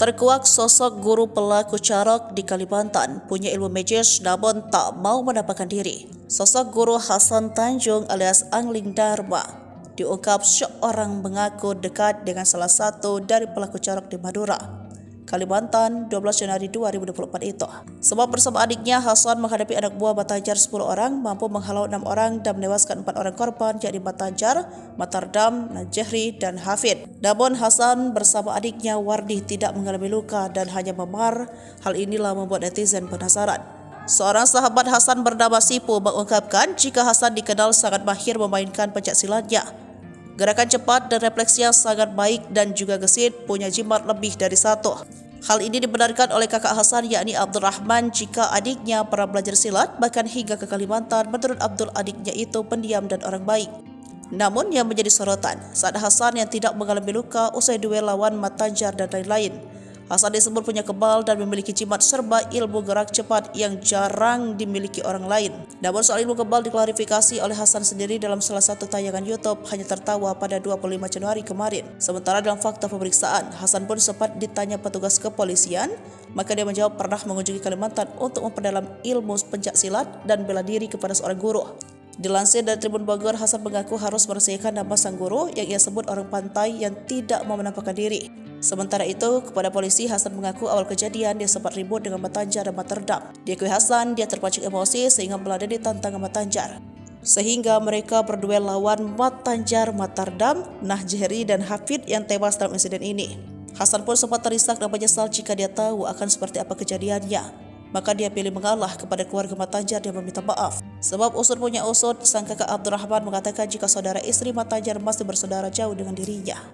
Terkuak sosok guru pelaku carok di Kalimantan punya ilmu medis namun tak mau menampakkan diri. Sosok guru Hasan Tanjung alias Angling Dharma diungkap seorang mengaku dekat dengan salah satu dari pelaku carok di Madura, Kalimantan 12 Januari 2024 itu. Sebab bersama adiknya Hasan menghadapi anak buah Batanjar 10 orang, mampu menghalau 6 orang dan menewaskan 4 orang korban yakni Batanjar, Matardam, Najehri, dan Hafid. Namun Hasan bersama adiknya Wardi tidak mengalami luka dan hanya memar. Hal inilah membuat netizen penasaran. Seorang sahabat Hasan bernama Sipu mengungkapkan jika Hasan dikenal sangat mahir memainkan pencak silatnya. Gerakan cepat dan refleksinya sangat baik dan juga gesit, punya jimat lebih dari satu. Hal ini dibenarkan oleh kakak Hasan yakni Abdurrahman jika adiknya pernah belajar silat bahkan hingga ke Kalimantan. Menurut Abdul, adiknya itu pendiam dan orang baik. Namun yang menjadi sorotan saat Hasan yang tidak mengalami luka usai duel lawan Matanjar dan lain-lain. Hasan disebut punya kebal dan memiliki jimat serba ilmu gerak cepat yang jarang dimiliki orang lain. Namun soal ilmu kebal diklarifikasi oleh Hasan sendiri dalam salah satu tayangan YouTube hanya tertawa pada 25 Januari kemarin. Sementara dalam fakta pemeriksaan, Hasan pun sempat ditanya petugas kepolisian, maka dia menjawab pernah mengunjungi Kalimantan untuk memperdalam ilmu pencak silat dan bela diri kepada seorang guru. Dilansir dari Tribun Bogor, Hasan mengaku harus merahasiakan nama sang guru yang ia sebut orang pantai yang tidak mau menampakkan diri. Sementara itu, kepada polisi, Hasan mengaku awal kejadian dia sempat ribut dengan Batanjar dan Matardam. Diakui Hasan, dia terpancing emosi sehingga meladeni tantangan Batanjar. Sehingga mereka berduel lawan Batanjar, Matardam, Najehri, dan Hafid yang tewas dalam insiden ini. Hasan pun sempat terisak dan menyesal jika dia tahu akan seperti apa kejadiannya. Maka dia pilih mengalah kepada keluarga Matanjar dan meminta maaf. Sebab usut punya usut, sang kakak Abdurrahman mengatakan jika saudara istri Matanjar masih bersaudara jauh dengan dirinya.